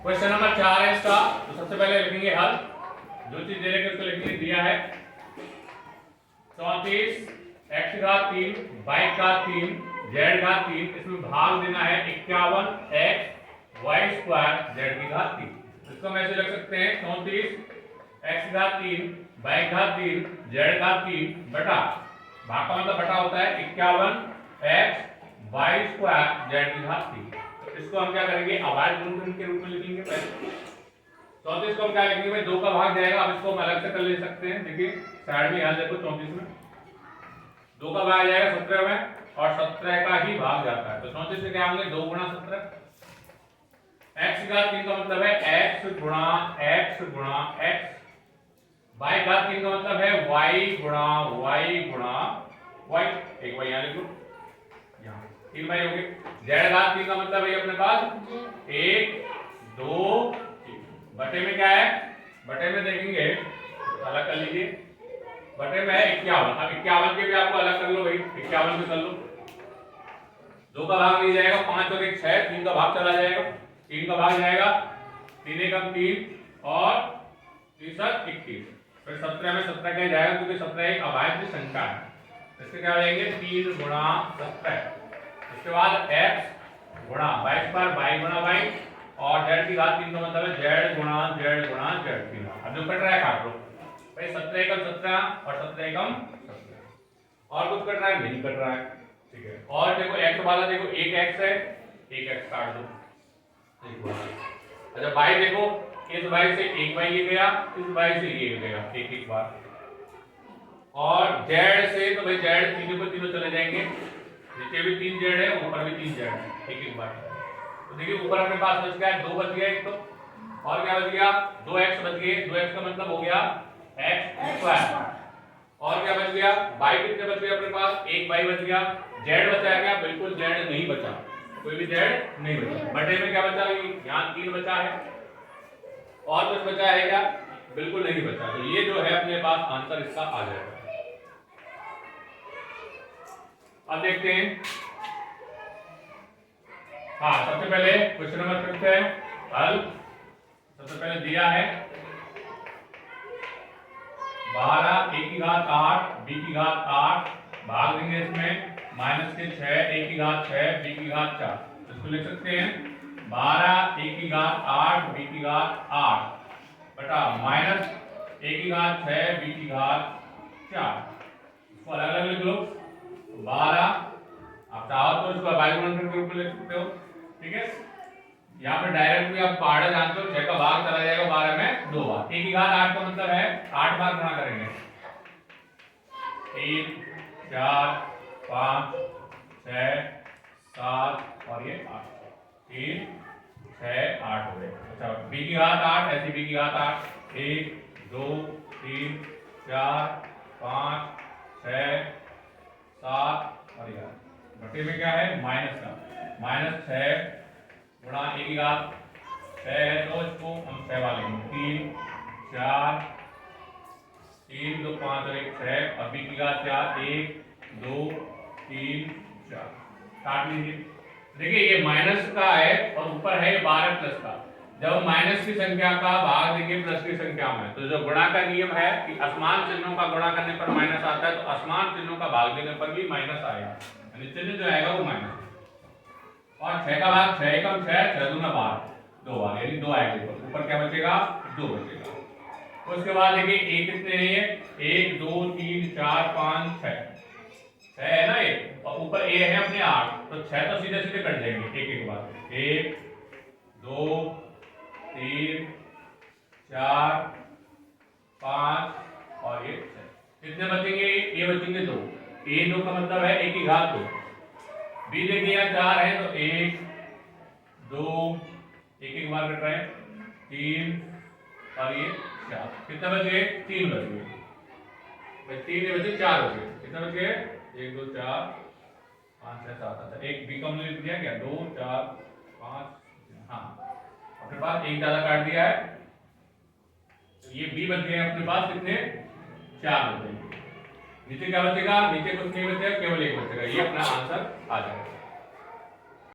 Question number 4 है इसका। तो सबसे पहले लिखेंगे हल, जो चीज दे रखे उसको लिखेंगे, दिया है 34 x घात 3 y घात 3 z घात 3, इसमें भाग देना है 51 x y स्क्वायर z की घात 3। इसको हम ऐसे लिख सकते हैं 34 x घात 3 y घात 3 z घात 3 बटा, भाग का मतलब बटा होता है 51 x y स्क्वायर z की घात 3। तो इसको हम क्या करेंगे, अभाज्य गुणनखंड के रूप में लिखेंगे पहले। 34 को हम क्या लिखेंगे भाई, 2 का भाग जाएगा। अब इसको हम अलग से कर ले सकते हैं, देखिए साइड में यहां देखो 34 में 2 का भाग जाएगा 17 में, और 17 का ही भाग जाता है। तो 34 से क्या होंगे 2 गुणा 17। x घात 3 का मतलब है x गुणा x गुणा x, y घात 3 का मतलब है y गुणा y, एक बार यहां लिखो, यहां 3 बाई हो गए। z घात 3 का मतलब है अपने पास 1 2 3, बटे में क्या है, बटे में देखेंगे अलग कर लीजिए, बटे में है 51। अब 51 के भी आपको अलग कर लो भाई, 51 में कर लो, 2 का भाग नहीं जाएगा, 5 और 1 6, 3 का भाग चला जाएगा, 3 का भाग जाएगा, 3 एकम 3 और 3 21, फिर 17 में 17 क्या जाएगा, क्योंकि 17 एक अभाज्य संख्या है। इसके क्या हो जाएंगे 3 गुणा 17। इसके बाद x गुणा y स्क्वायर y गुणा y, और z की घात 3 का मतलब है z गुणा z 3। अब जो कट रहा है काट लो भाई, 17 एकम 17 और 17 एकम 17, और कुछ कट रहा है नहीं कट रहा है, ठीक है। और देखो x वाला देखो 1 x है, 1 x काट दो, एक बार। अच्छा y देखो, इस y से 1 y ये गया, इस y से ये गया, एक एक बार। और z से तो भाई z तीनों को तीनों चले जाएंगे, नीचे भी 3 z है, ऊपर भी 3 z है, एक एक बार। तो देखिए ऊपर अपने पास बच गया 2 बच गया एक, तो और क्या बच गया 2x बच गए, 2x का मतलब हो गया x स्क्वायर। और क्या बच गया y कितने बच गए अपने पास, 1 y बच गया। z बचा क्या, बिल्कुल z नहीं बचा, कोई भी z नहीं बचा। बटे में क्या बचा, यहाँ 3 बचा है, और कुछ बचा है क्या, बिल्कुल नहीं बचा। तो ये जो है अपने पास आंसर इसका आ जाएगा। अब देखते हैं, हाँ सबसे पहले क्वेश्चन नंबर 5 है हल। सबसे पहले दिया है 12 a की घात 8 b की घात 8, भाग देंगे इसमें माइनस के 6 a की घात 6 b की घात 4। इसको लिख सकते हैं 12 a की घात 8 b की घात 8 बटा माइनस a की घात 6 b की घात 4। इसको अलग अलग लिख लो, 12 आप चाहो तो इसको अभाज्य गुणनखंड के रूप में लिख सकते हो, ठीक है। यहाँ पे डायरेक्ट भी आप पहाड़ा जानते हो, 6 का भाग चला जाएगा 12 में 2 बार। a की घात 8 का मतलब है 8 बार गुणा करेंगे, 3 4 5 6 7 और ये 8, 3 6 8 हो गए। अच्छा b की घात 8, ऐसी b की घात 8, 1 2 3 4 5 6 7 और 11, बटे में क्या है माइनस का, माइनस 6 गुणा a की घात 6 है, तो इसको हम 6 वाले लेंगे, 3 4 3 2 5 और 1 6, और b की घात 4 1 2 3 4, काट लीजिए। देखिए ये माइनस का है और ऊपर है 12 प्लस का। जब माइनस की संख्या का भाग देंगे प्लस की संख्या में, तो जो गुणा का नियम है कि असमान चिन्हों का गुणा करने पर माइनस आता है, तो असमान चिन्हों का भाग देने पर भी माइनस आएगा, यानी चिन्ह जो आएगा वो माइनस। और 6 का भाग 6 एकम 6 6 दूना 12, 2 बार, यानी 2 आएगा ऊपर, क्या बचेगा 2 बचेगा। उसके बाद देखिए a कितने हैं, ये 1 2 3 4 5 6 है ना ये, और ऊपर a है अपने 8, तो 6 तो सीधे सीधे कट जाएंगे एक एक बार, 1 2 3 4 5 और ये 6, कितने बचेंगे, ये बचेंगे 2, a 2 का मतलब है a की घात 2, b देखिए यहाँ 4 है, तो 1 2 एक एक बार कट रहे हैं, 3 और ये 4, कितना बच गए 3 बच गए, 3 नहीं बचे 4 बचे, कितना बच गए 1 2 4 5 6 7 8, एक बी कम लिख दिया क्या, 2 4 5, हाँ अपने पास एक ज्यादा काट दिया है, तो ये बी बच गए अपने पास कितने 4 बच गए। नीचे क्या बचेगा, नीचे कुछ नहीं बचेगा, केवल 1 बचेगा, ये अपना आंसर आ जाएगा।